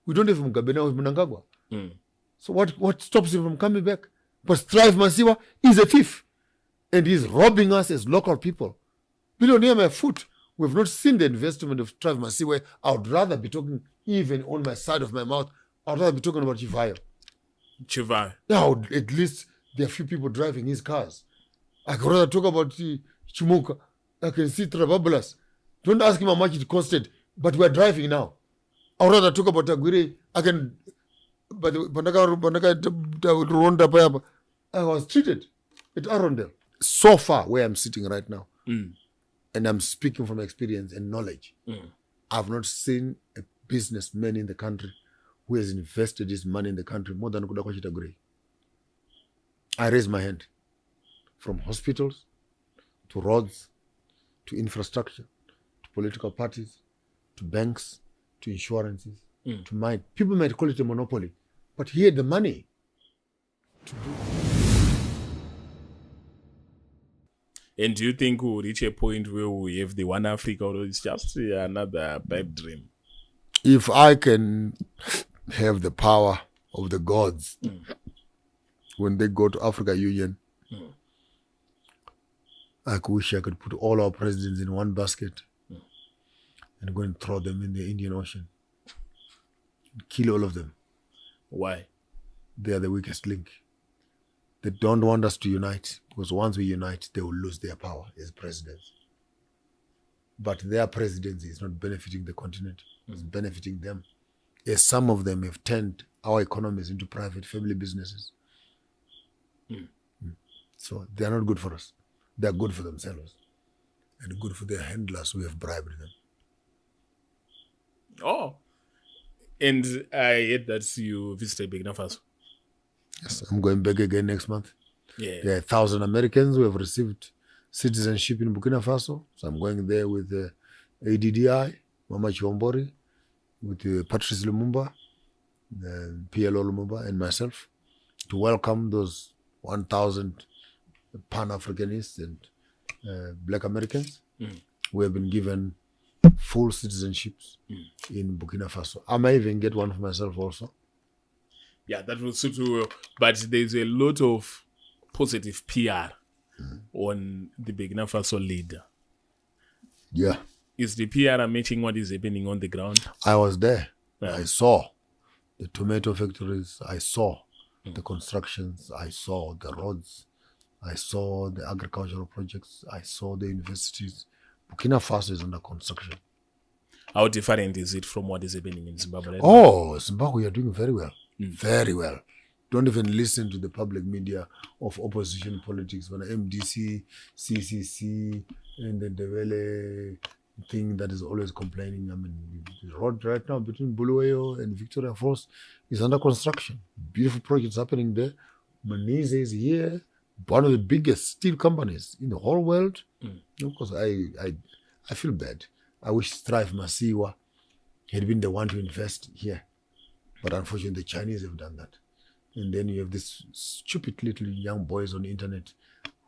We don't have Mugabe now with Mnangagwa. So what stops him from coming back? But Strive Masiwa is a thief. And he's robbing us as local people. Billionaire my foot. We've not seen the investment of Strive Masiwa. I would rather be talking even on my side of my mouth. I would rather be talking about Chivayo. Yeah, at least there are few people driving his cars. I could rather talk about Chimuka. I can see Travabulas. Don't ask him how much it costed, but we're driving now. I would rather talk about Aguirre. I can, but I was treated at Arundel. So far, where I'm sitting right now, and I'm speaking from experience and knowledge, I've not seen a businessman in the country who has invested his money in the country more than Kudakwashita Aguirre. I raise my hand. From hospitals, to roads, to infrastructure, to political parties, to banks, to insurances, to mine. People might call it a monopoly, but he had the money to do. And do you think we'll reach a point where we have the one Africa, or it's just another pipe dream? If I can have the power of the gods when they go to Africa Union, I wish I could put all our presidents in one basket and go and throw them in the Indian Ocean. Kill all of them. Why? They are the weakest link. They don't want us to unite, because once we unite, they will lose their power as presidents. But their presidency is not benefiting the continent. It's benefiting them. As some of them have turned our economies into private family businesses. So they are not good for us. They are good for themselves and good for their handlers who have bribed them. Oh. And I heard that you visited Burkina Faso. Yes, I'm going back again next month. Yeah. There are 1,000 Americans who have received citizenship in Burkina Faso. So I'm going there with ADDI, Mama Chiombori, with Patrice Lumumba, PLO Lumumba, and myself to welcome those 1,000 Pan-Africanists and Black Americans who have been given full citizenships in Burkina Faso. I might even get one for myself also. Yeah, that will suit you well. But there's a lot of positive PR on the Burkina Faso leader. Yeah. Is the PR matching what is happening on the ground? I was there. Yeah. I saw the tomato factories. I saw the constructions. I saw the roads. I saw the agricultural projects. I saw the universities. Burkina Faso is under construction. How different is it from what is happening in Zimbabwe? Oh, Zimbabwe, you're doing very well. Very well. Don't even listen to the public media of opposition politics. When MDC, CCC, and the Ndebele thing that is always complaining. I mean, the road right now between Bulawayo and Victoria Falls is under construction. Beautiful projects happening there. Manise is here. One of the biggest steel companies in the whole world. Of course, I feel bad. I wish Strive Masiwa had been the one to invest here. But unfortunately, the Chinese have done that. And then you have these stupid little young boys on the internet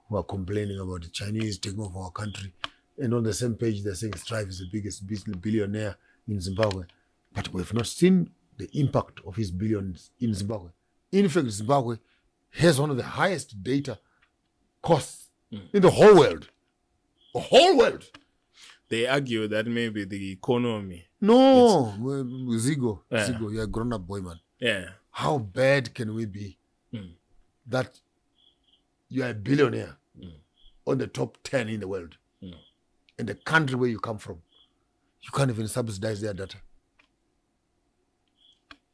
who are complaining about the Chinese taking over our country. And on the same page, they're saying Strive is the biggest billionaire in Zimbabwe. But we've not seen the impact of his billions in Zimbabwe. In fact, Zimbabwe has one of the highest data costs in the whole world. The whole world. They argue that maybe the economy. No, Zigo, you're a grown-up boy, man. Yeah. How bad can we be that you are a billionaire on the top 10 in the world? In the country where you come from, you can't even subsidize their data.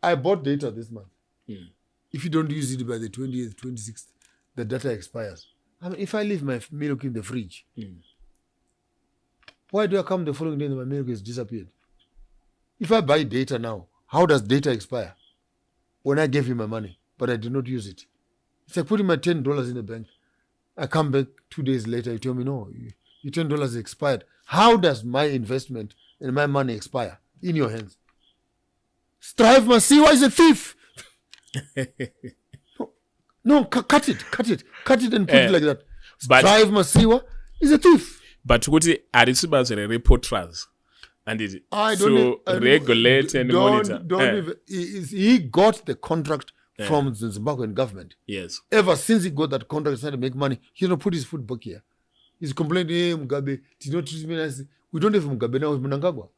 I bought data this month. If you don't use it by the 20th, 26th, the data expires. I mean, if I leave my milk in the fridge, why do I come the following day and my milk has disappeared? If I buy data now, how does data expire? When I gave you my money, but I did not use it. It's like putting my $10 in the bank. I come back 2 days later, you tell me, no, your $10 is expired. How does my investment and my money expire in your hands? Strive Masiwa is a thief. No, cut it and put it like that. Strive Masiwa is a thief. But what are the reporters? And it I to don't regulate and monitor. Don't even, he got the contract from the Zimbabwean government. Yes. Ever since he got that contract, started to make money, he don't put his foot back here. He's complaining, hey, Mugabe, did not treat me nice. We don't have Mugabe now with Mnangagwa.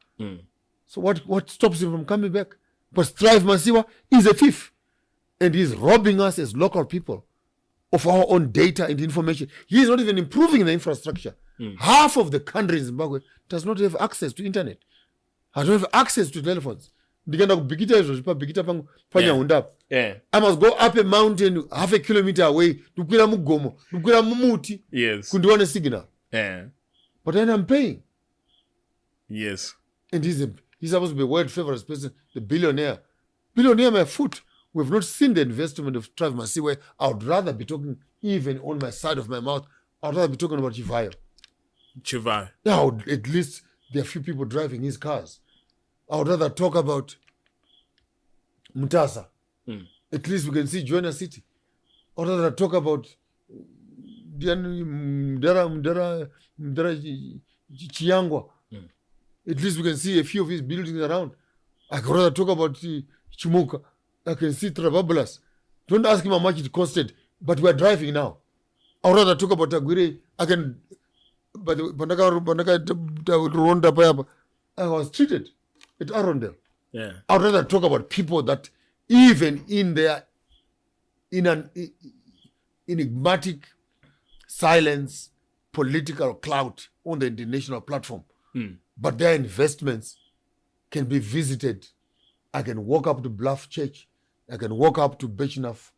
So what stops him from coming back? But Strive Masiwa is a thief. And he's robbing us as local people of our own data and information. He is not even improving the infrastructure. Half of the country in Zimbabwe does not have access to internet. I don't have access to telephones. I must go up a mountain half a kilometer away. Yes. A signal. But then I'm paying. Yes. And he's supposed to be world famous person, the billionaire. Billionaire my foot. We've not seen the investment of Trav Masiwe. I would rather be talking even on my side of my mouth. I would rather be talking about Chivayo. Yeah, at least there are few people driving his cars. I would rather talk about Mutasa. At least we can see Joina City. I would rather talk about Mdara Chiangwa. At least we can see a few of his buildings around. I could rather talk about Chimuka. I can see Trababulas. Don't ask him how much it costed, but we're driving now. I would rather talk about Aguirre. I can, but I was treated at Arundel. Yeah. I would rather talk about people that even in an enigmatic silence, political clout on the international platform, but their investments can be visited. I can walk up to Bluff Church. I can walk up to Bechnaf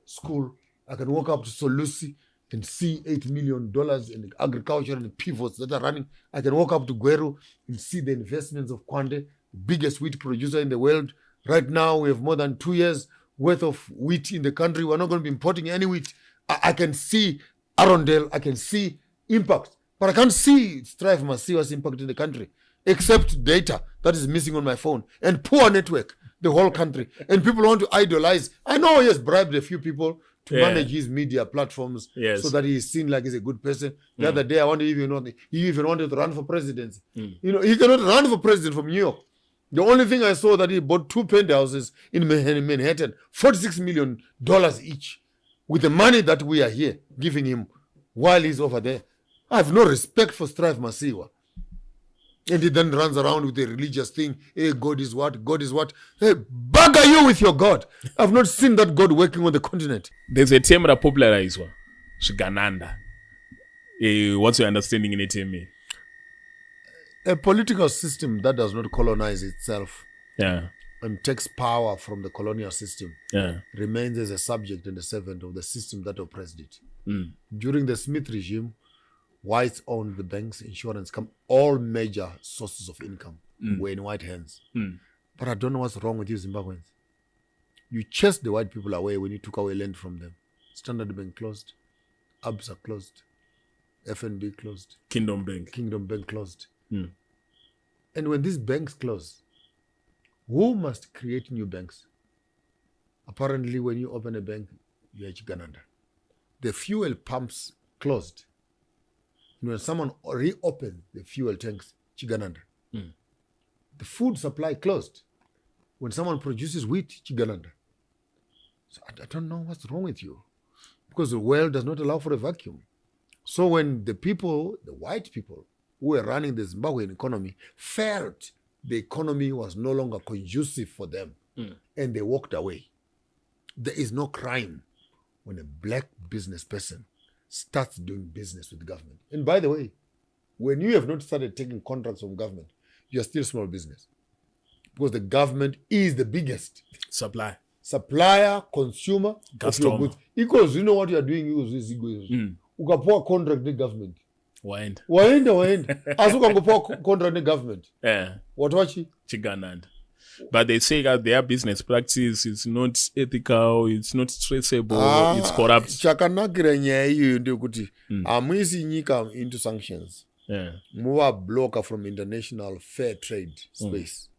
School. I can walk up to Solusi and see $8 million in agriculture and pivots that are running. I can walk up to Gweru and see the investments of Kwande, the biggest wheat producer in the world. Right now, we have more than 2 years worth of wheat in the country. We're not going to be importing any wheat. I can see Arundel. I can see impact. But I can't see Strive Masiwa's impact in the country, except data that is missing on my phone and poor network, the whole country. And people want to idolize. I know he has bribed a few people to manage his media platforms so that he is seen like he's a good person. The other day, I wonder if he even wanted to run for presidency. You know, he cannot run for president from New York. The only thing I saw that he bought 2 penthouses in Manhattan, $46 million each, with the money that we are here giving him while he's over there. I have no respect for Strive Masiwa. And he then runs around with a religious thing. Hey, God is what? God is what? Hey, bugger you with your God. I've not seen that God working on the continent. There's a term that popularized, Shigananda. What's your understanding in it, Amy? A political system that does not colonize itself and takes power from the colonial system remains as a subject and a servant of the system that oppressed it. During the Smith regime, whites owned the banks, insurance, all major sources of income were in white hands. But I don't know what's wrong with you Zimbabweans. You chased the white people away when you took away land from them. Standard Bank closed. ABSA closed. FNB closed. Kingdom Bank closed. And when these banks close, who must create new banks? Apparently, when you open a bank, you're Chigananda. The fuel pumps closed. And when someone reopens the fuel tanks, Chigananda. The food supply closed. When someone produces wheat, Chigananda. So I don't know what's wrong with you. Because the world does not allow for a vacuum. So when the people, the white people, who were running the Zimbabwean economy, felt the economy was no longer conducive for them, and they walked away. There is no crime when a black business person starts doing business with the government. And by the way, when you have not started taking contracts from government, you are still small business. Because the government is the biggest. Supplier, consumer, customer. Goods. Because you know what you are doing, ukapoa contract the government. Waenda. Asuka ngopoa contract the government. What wachi? Chigananda. But they say that their business practice is not ethical, it's not traceable, it's corrupt. Chakanakira nyaya iyo ndio kuti amwisi nyika into sanctions. Muwa blocker from international fair trade space.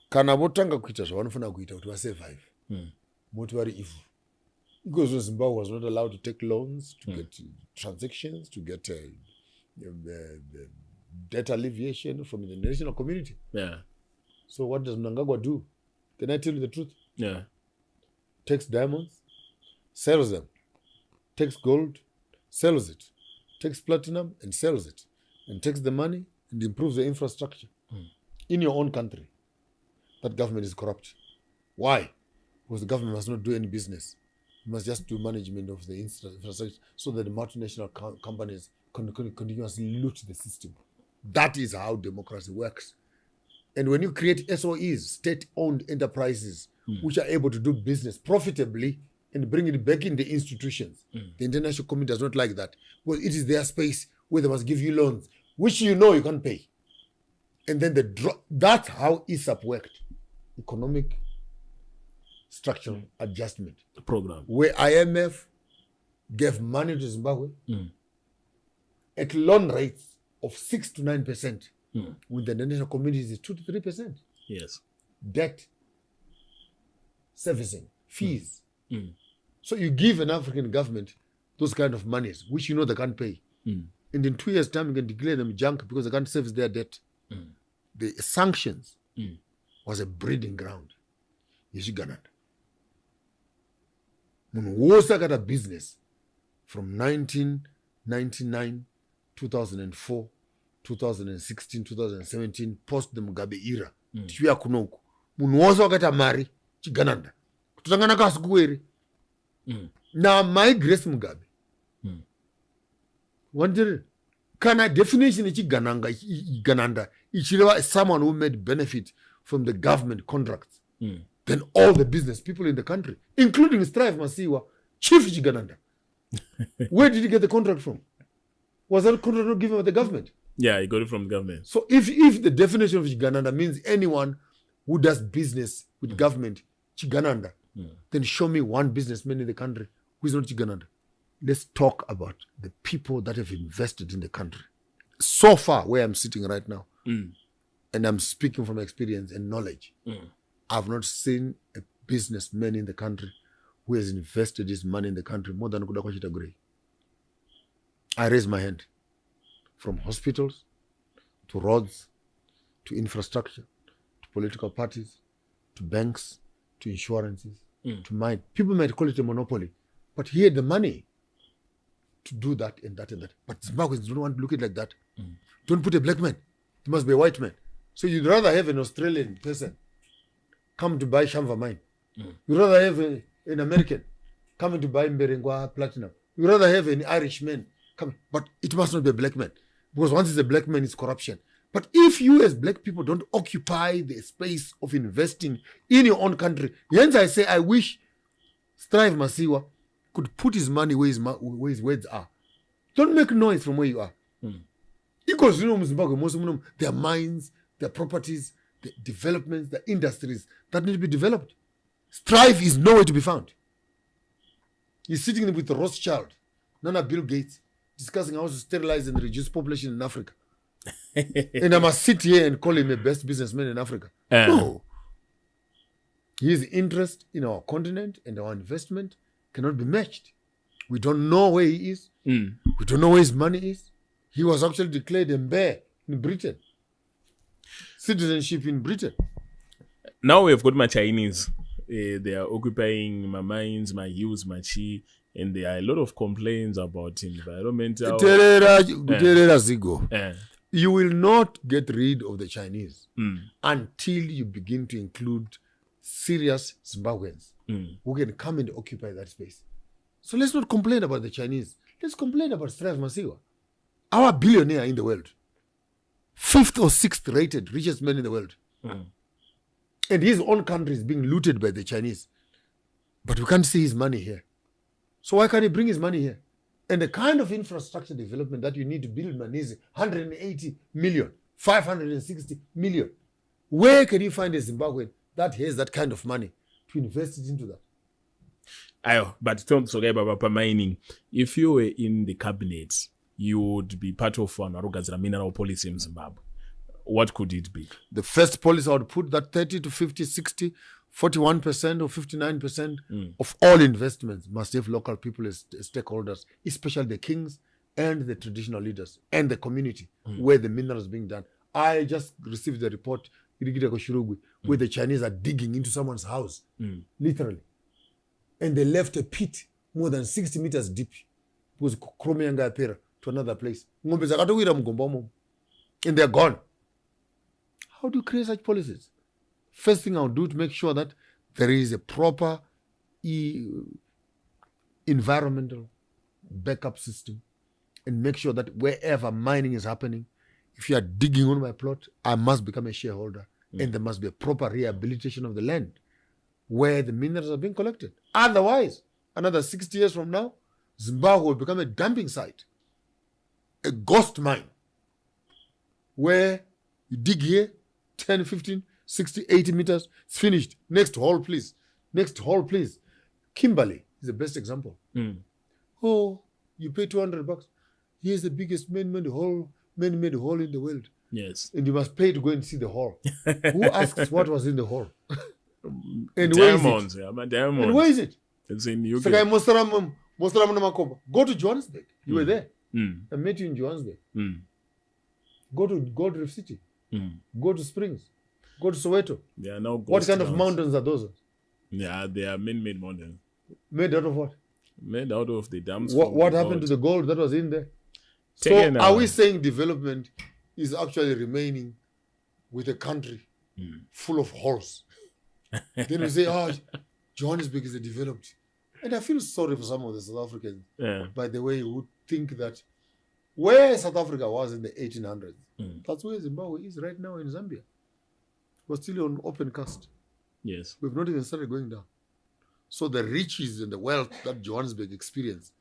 Kana votanga kuita zvavanofana kuita kuti vasurvive. Moti vari evil. Because Zimbabwe was not allowed to take loans, to get transactions, to get debt alleviation from the international community. Yeah. So what does Mnangagwa do? Can I tell you the truth? Yeah. Takes diamonds, sells them. Takes gold, sells it. Takes platinum and sells it. And takes the money and improves the infrastructure. In your own country. That government is corrupt. Why? Because the government must not do any business. It must just do management of the infrastructure so that the multinational companies continuously loot the system. That is how democracy works. And when you create SOEs, state-owned enterprises, which are able to do business profitably and bring it back in the institutions, the international community does not like that. Well, it is their space where they must give you loans, which you know you can't pay. And then that's how ISAP worked. Economic Structural Adjustment Program. Where IMF gave money to Zimbabwe at loan rates of 6 to 9%. When the international community is 2 to 3%. Yes. Debt, servicing, fees. So you give an African government those kind of monies, which you know they can't pay. And in 2 years' time, you can declare them junk because they can't service their debt. The sanctions was a breeding ground. Yeshigananda. Munhu wose akata business from 1999, 2004, 2016, 2017, post the Mugabe era. Tichiuya kunoku. Munhu wose akata mari chigananda. Kutotangana kasi kuwere. Na my Grace Mugabe. Wonder kana definition ichigananda ichireva someone who made benefit from the government contracts. Then all the business people in the country, including Strive Masiwa, Chief Chigananda. Where did he get the contract from? Was that contract not given by the government? Yeah, he got it from the government. So if the definition of Chigananda means anyone who does business with government, Chigananda, then show me one businessman in the country who is not Chigananda. Let's talk about the people that have invested in the country. So far, where I'm sitting right now, and I'm speaking from experience and knowledge, I've not seen a businessman in the country who has invested his money in the country more than Kuda Kwachita Gray. I raise my hand. From hospitals, to roads, to infrastructure, to political parties, to banks, to insurances, to mine. People might call it a monopoly, but he had the money to do that and that and that. But Zimbabweans don't want to look at it like that. Don't put a black man. It must be a white man. So you'd rather have an Australian person come to buy Shamva mine. You'd rather have an American coming to buy Mberengwa platinum. You'd rather have an Irishman come. But it must not be a black man. Because once it's a black man, it's corruption. But if you as black people don't occupy the space of investing in your own country, hence I say I wish Strive Masiwa could put his money where his words are. Don't make noise from where you are. Because you know, Zimbabwe, most of them, their mines, their properties, the developments, the industries that need to be developed. Strive is nowhere to be found. He's sitting with Rothschild, Nana Bill Gates, discussing how to sterilize and reduce population in Africa. And I must sit here and call him the best businessman in Africa. No. His interest in our continent and our investment cannot be matched. We don't know where he is. We don't know where his money is. He was actually declared a bear in Britain. Citizenship in Britain. Now we've got my Chinese. They are occupying my mines, my hills, my chi, and there are a lot of complaints about environmental. You will not get rid of the Chinese until you begin to include serious Zimbabweans who can come and occupy that space. So let's not complain about the Chinese. Let's complain about Strive Masiwa, our billionaire in the world. 5th or 6th rated richest man in the world. And his own country is being looted by the Chinese. But we can't see his money here. So why can't he bring his money here? And the kind of infrastructure development that you need to build Manisi, 180 million, 560 million. Where can you find a Zimbabwean that has that kind of money to invest it into that? Ayo, but don't forget about mining. If you were in the cabinet, you would be part of an Arugazira mineral policy in Zimbabwe. What could it be? The first policy I would put that 30 to 50, 60, 41% or 59% of all investments must have local people as stakeholders, especially the kings and the traditional leaders and the community where the minerals being done. I just received the report where the Chinese are digging into someone's house, literally. And they left a pit more than 60 meters deep. Because chrome yanga appear to another place. And they're gone. How do you create such policies? First thing I'll do to make sure that there is a proper environmental backup system, and make sure that wherever mining is happening, if you are digging on my plot, I must become a shareholder, and there must be a proper rehabilitation of the land where the minerals are being collected. Otherwise, another 60 years from now, Zimbabwe will become a dumping site, a ghost mine, where you dig here, 10, 15, 60, 80 meters, it's finished. Next hole, please. Next hole, please. Kimberley is the best example. Oh, you pay $200. Here's the biggest man-made hole in the world. Yes. And you must pay to go and see the hole. Who asks what was in the hole? And Diamonds. where is it? Yeah, diamonds. And where is it? It's in UK. Go to Johannesburg. You were there. I met you in Johannesburg. Go to Gold Reef City. Go to Springs. Go to Soweto. They are now What kind of mountains are those? Yeah, they are man-made mountains. Made out of what? Made out of the dams. What happened to the gold that was in there? Taken So are we saying development is actually remaining with a country full of holes? Then we say, oh, Johannesburg is developed. And I feel sorry for some of the South Africans, by the way, who think that where South Africa was in the 1800s, that's where Zimbabwe is right now in Zambia. We're still on open cast. Yes. We've not even started going down. So the riches and the wealth that Johannesburg experienced,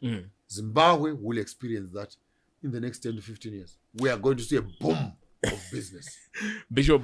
Zimbabwe will experience that in the next 10 to 15 years. We are going to see a boom of business. Bishop,